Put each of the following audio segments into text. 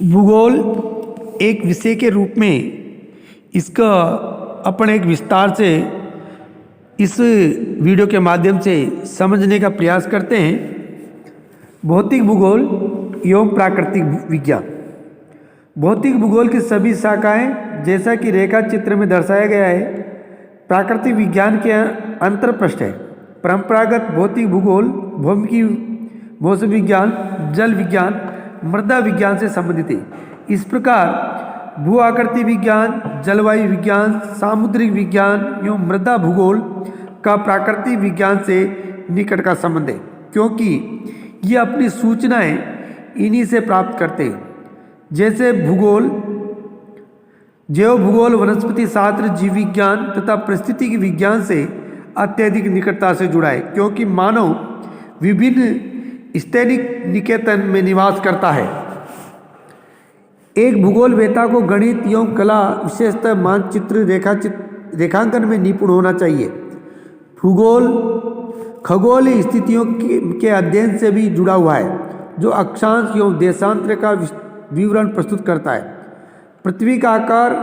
भूगोल एक विषय के रूप में इसका अपन एक विस्तार से इस वीडियो के माध्यम से समझने का प्रयास करते हैं। भौतिक भूगोल एवं प्राकृतिक विज्ञान। भौतिक भूगोल की सभी शाखाएं जैसा कि रेखा चित्र में दर्शाया गया है प्राकृतिक विज्ञान के अंतर्पृष्ठ है। परंपरागत भौतिक भूगोल भौमिकी, मौसम विज्ञान, जल विज्ञान, मृदा विज्ञान से संबंधित है। इस प्रकार भू आकृति विज्ञान, जलवायु विज्ञान, सामुद्रिक विज्ञान एवं मृदा भूगोल का प्राकृतिक विज्ञान से निकट का संबंध है, क्योंकि ये अपनी सूचनाएं इन्हीं से प्राप्त करते हैं। जैसे भूगोल, जैव भूगोल वनस्पति शास्त्र, जीव विज्ञान तथा पारिस्थितिकी विज्ञान से अत्यधिक निकटता से जुड़ा है, क्योंकि मानव विभिन्न स्थैतिक निकेतन में निवास करता है। एक भूगोल वेत्ता को गणित एवं कला, विशेषतः मानचित्र रेखांकन में निपुण होना चाहिए। भूगोल खगोलीय स्थितियों के अध्ययन से भी जुड़ा हुआ है, जो अक्षांश एवं देशांतर का विवरण प्रस्तुत करता है। पृथ्वी का आकार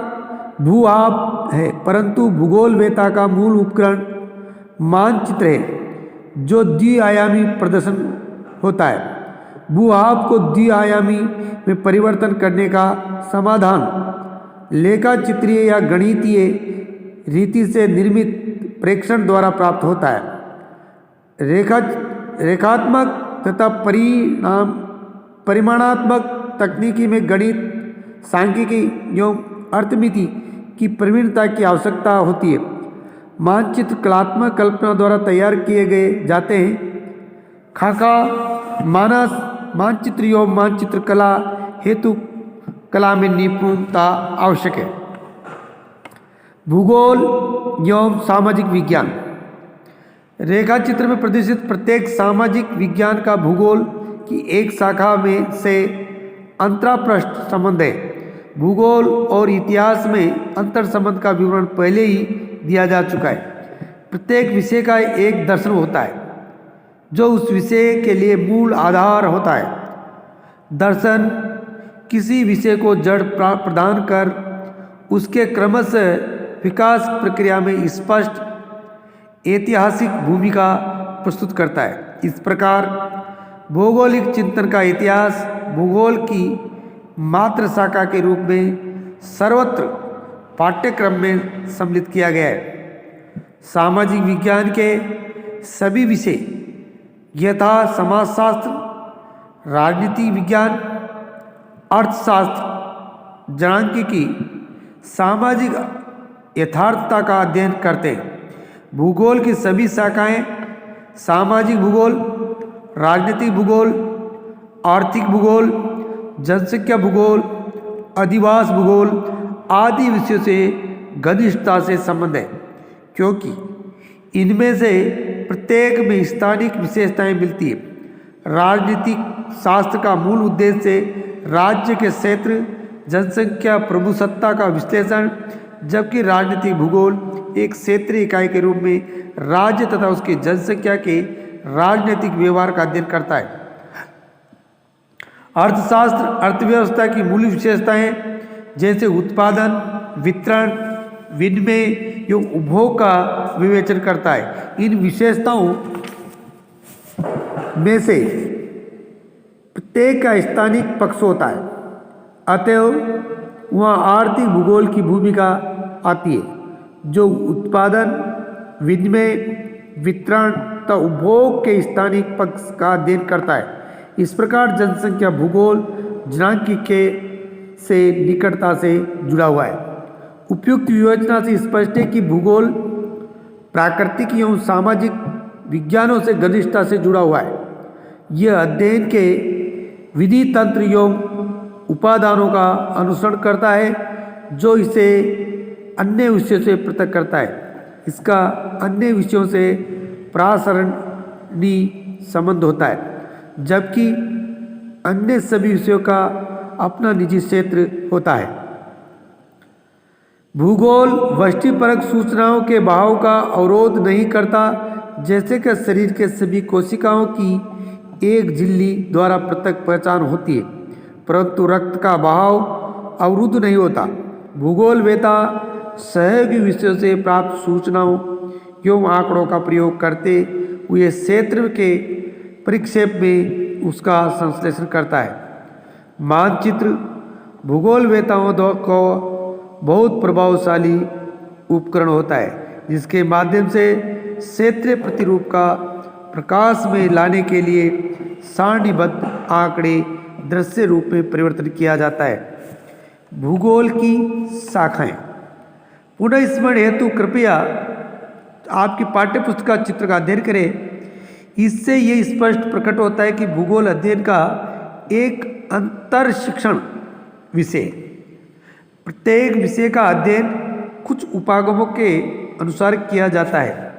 भू-आभ है, परंतु भूगोल वेत्ता का मूल उपकरण मानचित्र है, जो द्विआयामी प्रदर्शन होता है। भू-आभ को द्विआयामी में परिवर्तन करने का समाधान लेखा चित्रीय या गणितीय रीति से निर्मित प्रेक्षण द्वारा प्राप्त होता है। रेखात्मक तथा परिमाणात्मक तकनीकी में गणित, सांख्यिकी एवं अर्थमिति की प्रवीणता की आवश्यकता होती है। मानचित्र कलात्मक कल्पना द्वारा तैयार किए गए जाते हैं। खाका, मानस, मानचित्र एवं मानचित्र कला हेतु कला में निपुणता आवश्यक है। भूगोल एवं सामाजिक विज्ञान। रेखा चित्र में प्रदर्शित प्रत्येक सामाजिक विज्ञान का भूगोल की एक शाखा में से अंतरापृष्ठ संबंध है। भूगोल और इतिहास में अंतर संबंध का विवरण पहले ही दिया जा चुका है। प्रत्येक विषय का एक दर्शन होता है, जो उस विषय के लिए मूल आधार होता है। दर्शन किसी विषय को जड़ प्रदान कर उसके क्रमशः विकास प्रक्रिया में स्पष्ट ऐतिहासिक भूमिका प्रस्तुत करता है। इस प्रकार भौगोलिक चिंतन का इतिहास भूगोल की मात्र शाखा के रूप में सर्वत्र पाठ्यक्रम में सम्मिलित किया गया है। सामाजिक विज्ञान के सभी विषय यथा समाजशास्त्र, राजनीति विज्ञान, अर्थशास्त्र, जनांकिकी सामाजिक यथार्थता का अध्ययन करते हैं। भूगोल की सभी शाखाएं सामाजिक भूगोल, राजनीतिक भूगोल, आर्थिक भूगोल, जनसंख्या भूगोल, अधिवास भूगोल आदि विषयों से घनिष्ठता से संबंध है, क्योंकि इनमें से प्रत्येक में स्थानिक विशेषताएं मिलती है। राजनीतिक शास्त्र का मूल उद्देश्य राज्य के क्षेत्र, जनसंख्या, प्रभुसत्ता का विश्लेषण, जबकि राजनीतिक भूगोल एक क्षेत्रीय इकाई के रूप में राज्य तथा उसकी जनसंख्या के राजनीतिक व्यवहार का अध्ययन करता है। अर्थशास्त्र अर्थव्यवस्था की मूल विशेषताएं जैसे उत्पादन, वितरण, विनिमय एवं उपभोग का विवेचन करता है। इन विशेषताओं में से प्रत्येक का स्थानिक पक्ष होता है, अतएव वहाँ आर्थिक भूगोल की भूमिका आती है, जो उत्पादन, विनिमय, वितरण तथा उपभोग के स्थानिक पक्ष का अध्ययन करता है। इस प्रकार जनसंख्या भूगोल जनांकिकी से निकटता से जुड़ा हुआ है। उपयुक्त विवेचना से स्पष्ट है कि भूगोल प्राकृतिक एवं सामाजिक विज्ञानों से घनिष्ठता से जुड़ा हुआ है। यह अध्ययन के विधि, तंत्र एवं उपादानों का अनुसरण करता है, जो इसे अन्य विषयों से पृथक करता है। इसका अन्य विषयों से प्रासरणी संबंध होता है, जबकि अन्य सभी विषयों का अपना निजी क्षेत्र होता है। भूगोल वस्तुपरक सूचनाओं के बहाव का अवरोध नहीं करता, जैसे कि शरीर के सभी कोशिकाओं की एक झिल्ली द्वारा पृथक पहचान होती है, परंतु रक्त का बहाव अवरुद्ध नहीं होता। भूगोलवेत्ता सहयोगी विषयों से प्राप्त सूचनाओं एवं आंकड़ों का प्रयोग करते हुए क्षेत्र के परिक्षेप में उसका संश्लेषण करता है। मानचित्र भूगोलवेत्ताओं को बहुत प्रभावशाली उपकरण होता है जिसके माध्यम से क्षेत्रीय प्रतिरूप का प्रकाश में लाने के लिए सारणीबद्ध आंकड़े दृश्य रूप में परिवर्तन किया जाता है। भूगोल की शाखाएं पुनः स्मरण हेतु कृपया आपकी पाठ्यपुस्तक का चित्र का अध्ययन करें। इससे ये स्पष्ट प्रकट होता है कि भूगोल अध्ययन का एक अंतर शिक्षण विषय। प्रत्येक विषय का अध्ययन कुछ उपागमों के अनुसार किया जाता है।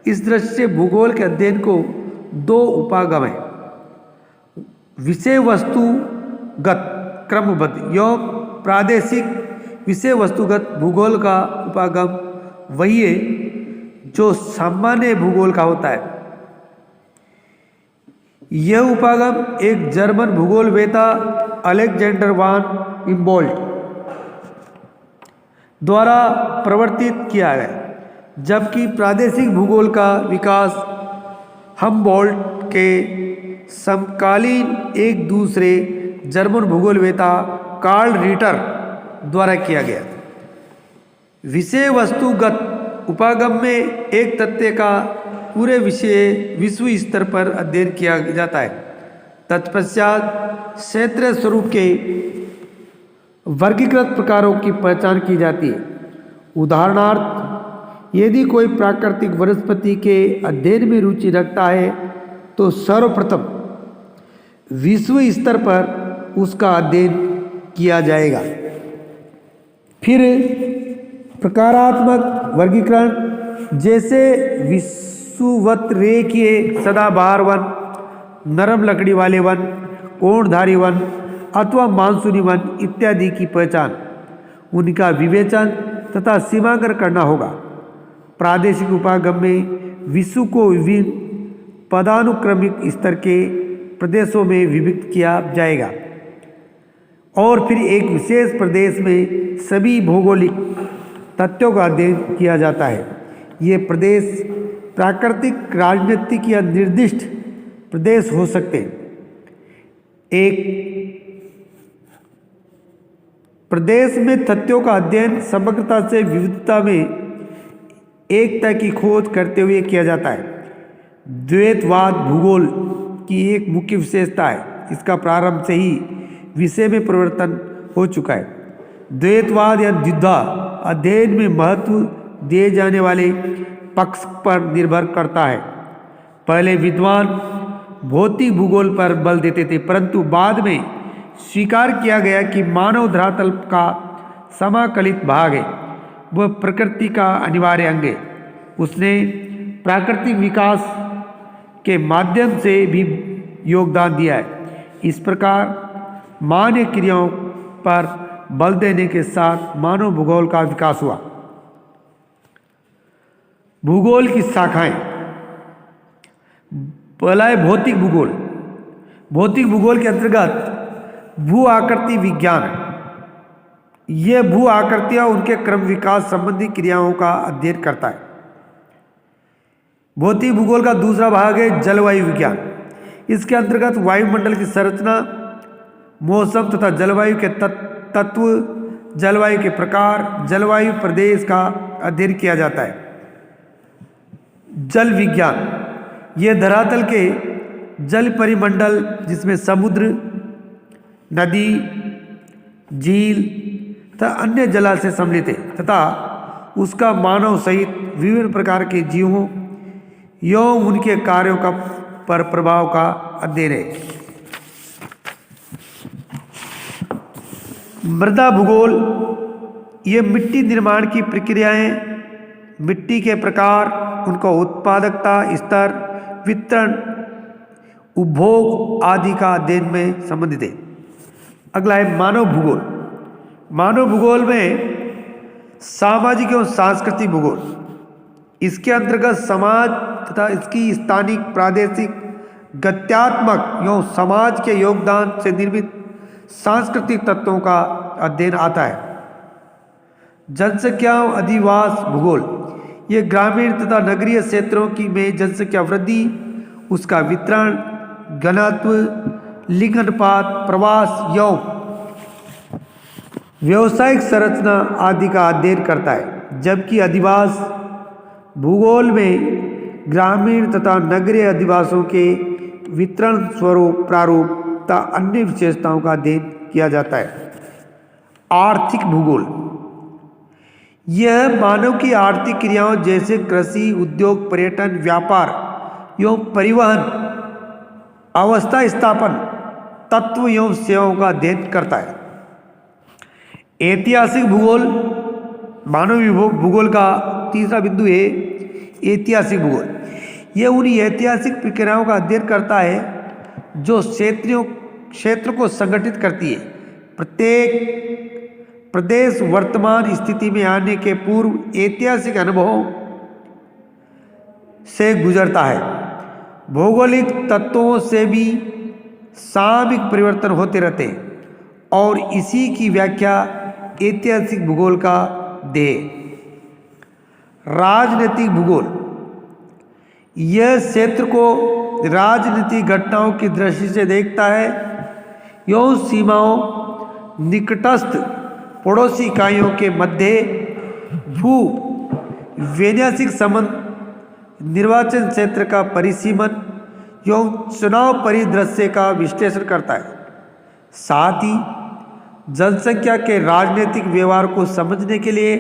इस दृष्टि से भूगोल के अध्ययन को दो उपागम है, विषय वस्तुगत क्रमबद्ध एवं प्रादेशिक। विषय वस्तुगत भूगोल का उपागम वही है जो सामान्य भूगोल का होता है। यह उपागम एक जर्मन भूगोलवेत्ता अलेक्जेंडर वान humboldt द्वारा प्रवर्तित किया गया, जबकि प्रादेशिक भूगोल का विकास हम्बोल्ट के समकालीन एक दूसरे जर्मन भूगोलवेत्ता कार्ल रिटर द्वारा किया गया। विषय वस्तुगत उपागम में एक तथ्य का पूरे विश्व स्तर पर अध्ययन किया जाता है। तत्पश्चात क्षेत्रीय स्वरूप के वर्गीकृत प्रकारों की पहचान की जाती है। उदाहरणार्थ, यदि कोई प्राकृतिक वनस्पति के अध्ययन में रुचि रखता है तो सर्वप्रथम विश्व स्तर पर उसका अध्ययन किया जाएगा। फिर प्रकारात्मक वर्गीकरण जैसे विषुवतरेखीय सदाबहार वन, नरम लकड़ी वाले वन, कोणधारी वन अथवा मानसूनी वन इत्यादि की पहचान, उनका विवेचन तथा सीमांकन करना होगा। प्रादेशिक उपागम में विश्व को विभिन्न पदानुक्रमिक स्तर के प्रदेशों में विभक्त किया जाएगा और फिर एक विशेष प्रदेश में सभी भौगोलिक तथ्यों का अध्ययन किया जाता है। ये प्रदेश प्राकृतिक, राजनीतिक या निर्दिष्ट प्रदेश हो सकते हैं। एक प्रदेश में तथ्यों का अध्ययन समग्रता से विविधता में एकता की खोज करते हुए किया जाता है। द्वैतवाद भूगोल की एक मुख्य विशेषता है। इसका प्रारंभ से ही विषय में परिवर्तन हो चुका है। द्वैतवाद या द्विधा अध्ययन में महत्व दिए जाने वाले पक्ष पर निर्भर करता है। पहले विद्वान भौतिक भूगोल पर बल देते थे, परंतु बाद में स्वीकार किया गया कि मानव धरातल का समाकलित भाग है, वह प्रकृति का अनिवार्य अंग है। उसने प्राकृतिक विकास के माध्यम से भी योगदान दिया है। इस प्रकार मानव क्रियाओं पर बल देने के साथ मानव भूगोल का विकास हुआ। भूगोल की शाखाएं, पहला है भौतिक भूगोल। भौतिक भूगोल के अंतर्गत भू आकृति विज्ञान, यह भू आकृतियां उनके क्रम विकास संबंधी क्रियाओं का अध्ययन करता है। भौतिक भूगोल का दूसरा भाग है जलवायु विज्ञान। इसके अंतर्गत वायुमंडल की संरचना, मौसम तथा जलवायु के तत्व, जलवायु के प्रकार, जलवायु प्रदेश का अध्ययन किया जाता है। जल विज्ञान, यह धरातल के जल परिमंडल जिसमें समुद्र, नदी, झील तथा अन्य जलाशय सम्मिलित है तथा उसका मानव सहित विभिन्न प्रकार के जीवों एवं उनके कार्यों का पर प्रभाव का अध्ययन है। मृदा भूगोल, ये मिट्टी निर्माण की प्रक्रियाएं, मिट्टी के प्रकार, उनका उत्पादकता स्तर, वितरण, उपभोग आदि का अध्ययन में संबंधित है। अगला है मानव भूगोल। मानव भूगोल में सामाजिक एवं सांस्कृतिक भूगोल, इसके अंतर्गत समाज तथा इसकी स्थानिक, प्रादेशिक, गत्यात्मक एवं समाज के योगदान से निर्मित सांस्कृतिक तत्वों का अध्ययन आता है। जनसंख्या अधिवास भूगोल, ये ग्रामीण तथा नगरीय क्षेत्रों की में जनसंख्या वृद्धि, उसका वितरण, घनत्व, लिंग अनुपात, प्रवास एवं व्यावसायिक संरचना आदि का अध्ययन करता है। जबकि अधिवास भूगोल में ग्रामीण तथा नगरीय अधिवासों के वितरण, स्वरूप, प्रारूप तथा अन्य विशेषताओं का अध्ययन किया जाता है। आर्थिक भूगोल, यह मानव की आर्थिक क्रियाओं जैसे कृषि, उद्योग, पर्यटन, व्यापार एवं परिवहन, अवस्था स्थापन, तत्व एवं सेवाओं का अध्ययन करता है। ऐतिहासिक भूगोल, मानव भूगोल का तीसरा बिंदु है ऐतिहासिक भूगोल। यह उन ऐतिहासिक प्रक्रियाओं का अध्ययन करता है जो क्षेत्र को संगठित करती है। प्रत्येक प्रदेश वर्तमान स्थिति में आने के पूर्व ऐतिहासिक अनुभवों से गुजरता है। भौगोलिक तत्वों से भी सामयिक परिवर्तन होते रहते हैं और इसी की व्याख्या ऐतिहासिक भूगोल का दे। राजनीतिक भूगोल, यह क्षेत्र को राजनीतिक घटनाओं की दृष्टि से देखता है एवं सीमाओं, निकटस्थ पड़ोसी इकाइयों के मध्य भू वैन्यासिक संबंध, निर्वाचन क्षेत्र का परिसीमन एवं चुनाव परिदृश्य का विश्लेषण करता है। साथ ही जनसंख्या के राजनीतिक व्यवहार को समझने के लिए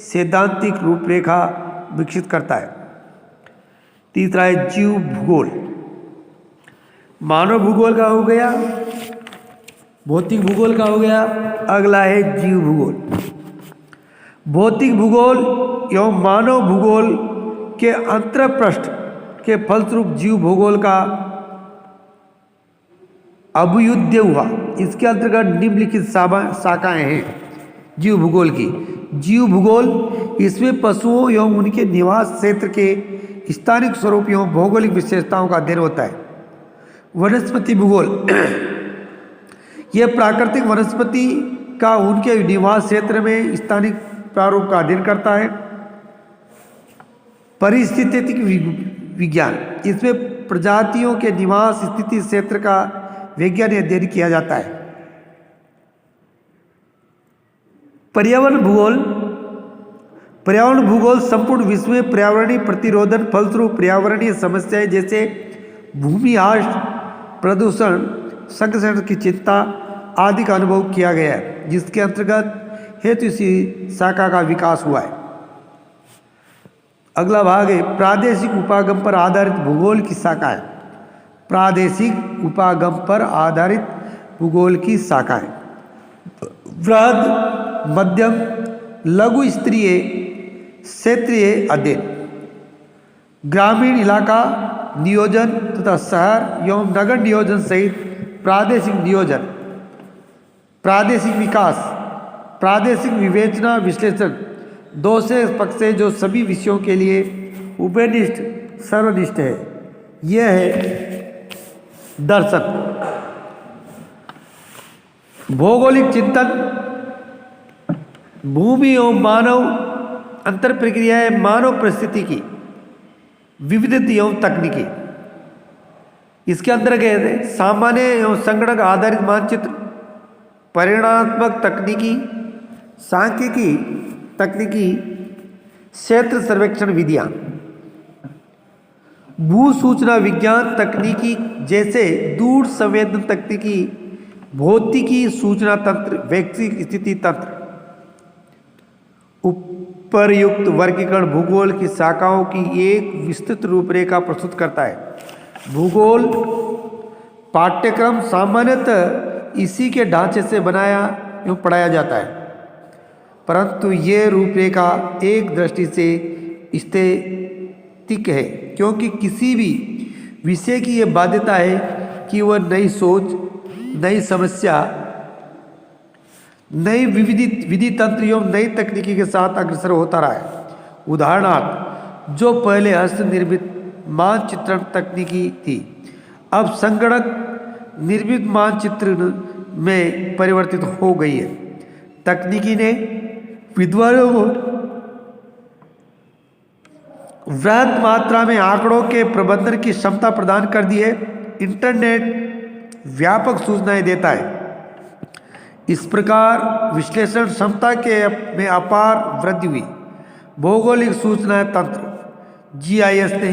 सैद्धांतिक रूपरेखा विकसित करता है। तीसरा है जीव भूगोल। मानव भूगोल का हो गया, भौतिक भूगोल का हो गया, अगला है जीव भूगोल। भौतिक भूगोल एवं मानव भूगोल के अंतरपृष्ठ के फलस्वरूप जीव भूगोल का अभ्युदय हुआ। इसके अंतर्गत निम्नलिखित शाखाएं हैं जीव भूगोल की। जीव भूगोल, इसमें पशुओं एवं उनके निवास क्षेत्र के स्थानिक स्वरूप एवं भौगोलिक विशेषताओं का अध्ययन होता है। वनस्पति भूगोल, यह प्राकृतिक वनस्पति का उनके निवास क्षेत्र में स्थानिक प्रारूप का अध्ययन करता है। पारिस्थितिक विज्ञान, इसमें प्रजातियों के निवास स्थिति क्षेत्र का वैज्ञानिक अध्ययन किया जाता है। पर्यावरण भूगोल, पर्यावरण भूगोल संपूर्ण विश्व में पर्यावरणीय प्रतिरोधन फलस्वरूप पर्यावरणीय समस्याएं जैसे भूमिह्रास, प्रदूषण, संरक्षण की चिंता आदि का अनुभव किया गया है, जिसके अंतर्गत हेतु इसी शाखा का विकास हुआ है। अगला भाग है प्रादेशिक उपागम पर आधारित भूगोल की शाखाएं। प्रादेशिक उपागम पर आधारित भूगोल की शाखाएं वृहद, मध्यम, लघु स्तरीय क्षेत्रीय अध्ययन, ग्रामीण इलाका नियोजन तथा शहर एवं नगर नियोजन सहित प्रादेशिक नियोजन, प्रादेशिक विकास, प्रादेशिक विवेचना विश्लेषण, दो से पक्ष से जो सभी विषयों के लिए उभयनिष्ठ सर्वनिष्ठ है। यह है दर्शन। भौगोलिक चिंतन, भूमि एवं मानव अंतर प्रक्रियाएं, मानव परिस्थिति की विविधता एवं तकनीकी। इसके अंतर्गत है सामान्य एवं संगणक आधारित मानचित्र, परिमाणात्मक तकनीकी, सांख्यिकी तकनीकी, क्षेत्र सर्वेक्षण विधियां, भू सूचना विज्ञान तकनीकी जैसे दूर संवेदन तकनीकी, भौतिकी सूचना तंत्र, वैश्विक स्थिति तंत्र। उपर्युक्त वर्गीकरण भूगोल की शाखाओं की एक विस्तृत रूपरेखा प्रस्तुत करता है। भूगोल पाठ्यक्रम सामान्यतः इसी के ढांचे से बनाया एवं पढ़ाया जाता है, परंतु ये रूपरेखा एक दृष्टि से स्थैतिक है, क्योंकि किसी भी विषय की यह बाध्यता है कि वह नई सोच, नई समस्या, नई विधि तंत्र एवं नई तकनीकी के साथ अग्रसर होता रहा है। उदाहरणार्थ, जो पहले हस्त निर्मित मानचित्रण तकनीकी थी, अब संगणक निर्मित मानचित्रण में परिवर्तित हो गई है। तकनीकी ने विद्वानों को वृहद मात्रा में आंकड़ों के प्रबंधन की क्षमता प्रदान कर दी है। इंटरनेट व्यापक सूचनाएं देता है। इस प्रकार विश्लेषण क्षमता के में अपार वृद्धि हुई। भौगोलिक सूचना तंत्र जीआईएस ने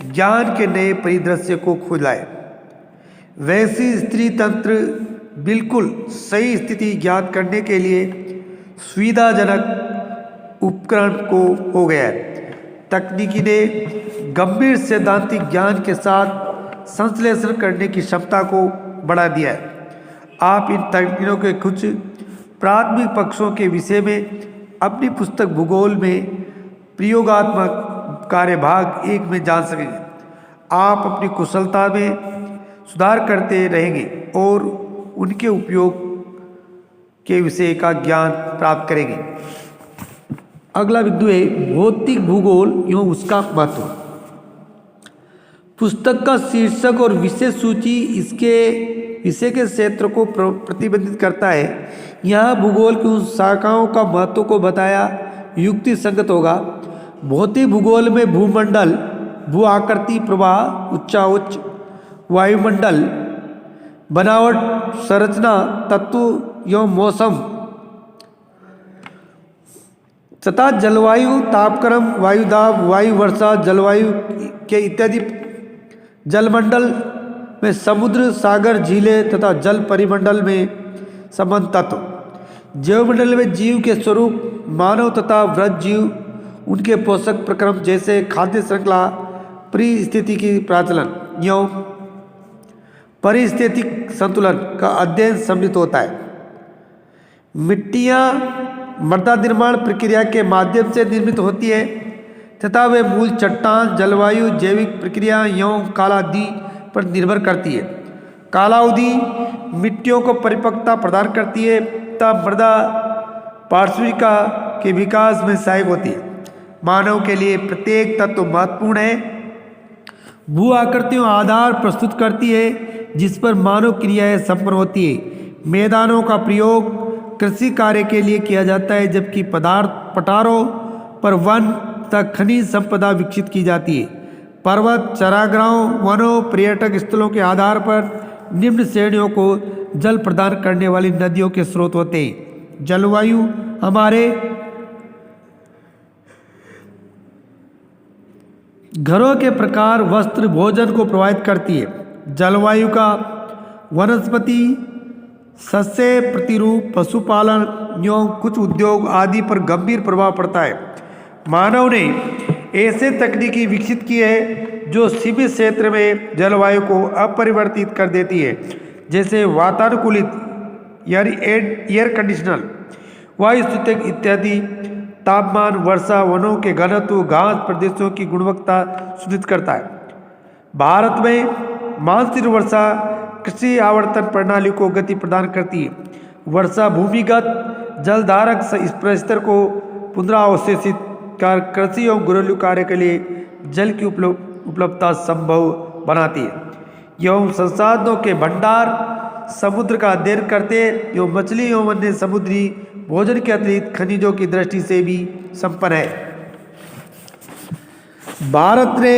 ज्ञान के नए परिदृश्य को खोलाए। वैसी स्थिति तंत्र बिल्कुल सही स्थिति ज्ञात करने के लिए सुविधाजनक उपकरण को हो गया है। तकनीकी ने गंभीर सैद्धांतिक ज्ञान के साथ संश्लेषण करने की क्षमता को बढ़ा दिया है। आप इन तकनीकों के कुछ प्राथमिक पक्षों के विषय में अपनी पुस्तक भूगोल में प्रयोगात्मक कार्यभाग 1 में जान सकेंगे। आप अपनी कुशलता में सुधार करते रहेंगे और उनके उपयोग के विषय का ज्ञान प्राप्त करेंगे। अगला बिंदु है भौतिक भूगोल एवं उसका महत्व। पुस्तक का शीर्षक और विषय सूची इसके विषय के क्षेत्र को प्रतिबंधित करता है। यहाँ भूगोल की उन शाखाओं का महत्व को बताया युक्ति संगत होगा। भौतिक भूगोल में भूमंडल, भू आकृति, प्रवाह, उच्चाउच्च, वायुमंडल, बनावट, संरचना, तत्व एवं मौसम तथा जलवायु, तापक्रम, वायुदाब, वायु वर्षा, जलवायु के इत्यादि, जलमंडल में समुद्र, सागर, झीलें तथा जल परिमंडल में संबंध तत्व, जैवमंडल में जीव के स्वरूप, मानव तथा वृक्ष जीव, उनके पोषक प्रक्रम जैसे खाद्य श्रृंखला, परिस्थितिकी प्रचलन एवं पारिस्थितिक संतुलन का अध्ययन सम्मिलित होता है। मिट्टियाँ मृदा निर्माण प्रक्रिया के माध्यम से निर्मित होती है तथा वे मूल चट्टान, जलवायु, जैविक प्रक्रिया एवं कालावधि पर निर्भर करती है। कालावधि मिट्टियों को परिपक्वता प्रदान करती है तथा मृदा पार्श्विका के विकास में सहायक होती है। मानव के लिए प्रत्येक तत्व महत्वपूर्ण है। भू आकृतियों आधार प्रस्तुत करती है जिस पर मानव क्रियाएं संपन्न होती है। मैदानों का प्रयोग कृषि कार्य के लिए किया जाता है, जबकि पठारों पर वन तथा खनिज संपदा विकसित की जाती है। पर्वत, चरागाहों, वनों, पर्यटक स्थलों के आधार पर निम्न श्रेणियों को जल प्रदान करने वाली नदियों के स्रोत होते हैं। जलवायु हमारे घरों के प्रकार, वस्त्र, भोजन को प्रभावित करती है। जलवायु का वनस्पति, सस्य प्रतिरूप, पशुपालन एवं कुछ उद्योग आदि पर गंभीर प्रभाव पड़ता है। मानव ने ऐसे तकनीकी विकसित की है जो सीमित क्षेत्र में जलवायु को अपरिवर्तित कर देती है, जैसे वातानुकूलित यानी एयर कंडीशनर, वायुस्थितिक इत्यादि। तापमान, वर्षा, वनों के घनत्व, घास प्रदेशों की गुणवत्ता सुनिश्चित करता है। भारत में मानसून वर्षा कृषि आवर्तन प्रणाली को गति प्रदान करती है। वर्षा भूमिगत जलधारक स्तर को पुनरावशोषित कर कृषि एवं घरेलू कार्य के लिए जल की उपलब्धता संभव बनाती है। एवं संसाधनों के भंडार समुद्र का अध्ययन करते एवं मछली एवं अन्य समुद्री भोजन के अतिरिक्त खनिजों की दृष्टि से भी संपन्न है। भारत ने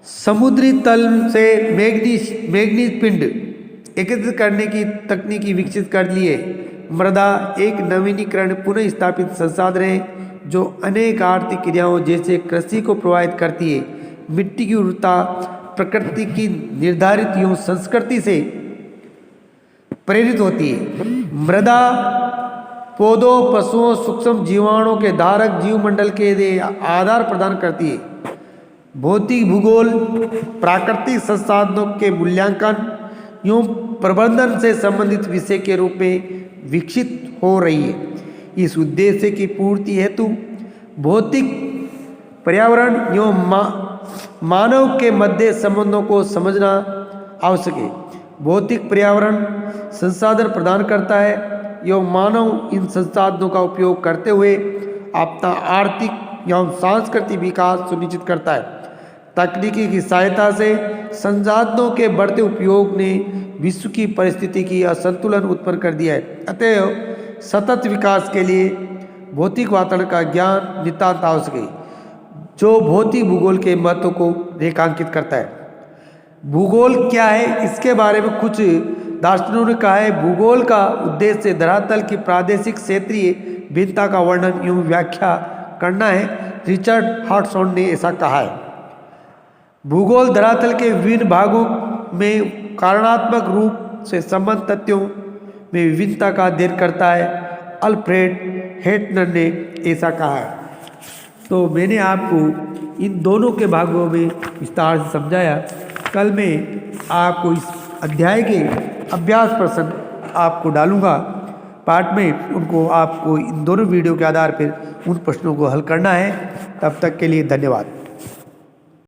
समुद्री तल से मैग्नीज पिंड एकत्रित करने की तकनीकी विकसित कर ली है। मृदा एक नवीनीकरण पुनः स्थापित संसाधन है जो अनेक आर्थिक क्रियाओं जैसे कृषि को प्रभावित करती है। मिट्टी की उर्वरता प्रकृति की निर्धारित एवं संस्कृति से प्रेरित होती है। मृदा पौधों, पशुओं, सूक्ष्म जीवाणुओं के धारक जीवमंडल के लिए आधार प्रदान करती है। भौतिक भूगोल प्राकृतिक संसाधनों के मूल्यांकन एवं प्रबंधन से संबंधित विषय के रूप में विकसित हो रही है। इस उद्देश्य की पूर्ति हेतु भौतिक पर्यावरण एवं मानव के मध्य संबंधों को समझना आवश्यक है। भौतिक पर्यावरण संसाधन प्रदान करता है एवं मानव इन संसाधनों का उपयोग करते हुए अपना आर्थिक एवं सांस्कृतिक विकास सुनिश्चित करता है। तकनीकी की सहायता से संसाधनों के बढ़ते उपयोग ने विश्व की परिस्थिति की असंतुलन उत्पन्न कर दिया है। अतएव सतत विकास के लिए भौतिक वातावरण का ज्ञान नितांत आवश्यक है, जो भौतिक भूगोल के महत्व को रेखांकित करता है। भूगोल क्या है, इसके बारे में कुछ दार्शनिकों ने कहा है, भूगोल का उद्देश्य धरातल की प्रादेशिक क्षेत्रीय भिन्नता का वर्णन एवं व्याख्या करना है। रिचर्ड हार्टसॉन ने ऐसा कहा है। भूगोल धरातल के विभिन्न भागों में कारणात्मक रूप से संबंध तथ्यों में विभिन्नता का अध्ययन करता है। अल्फ्रेड हेटनर ने ऐसा कहा है। तो मैंने आपको इन दोनों के भागों में विस्तार से समझाया। कल मैं आपको इस अध्याय के अभ्यास प्रश्न आपको डालूंगा पाठ में, उनको आपको इन दोनों वीडियो के आधार पर उन प्रश्नों को हल करना है। तब तक के लिए धन्यवाद।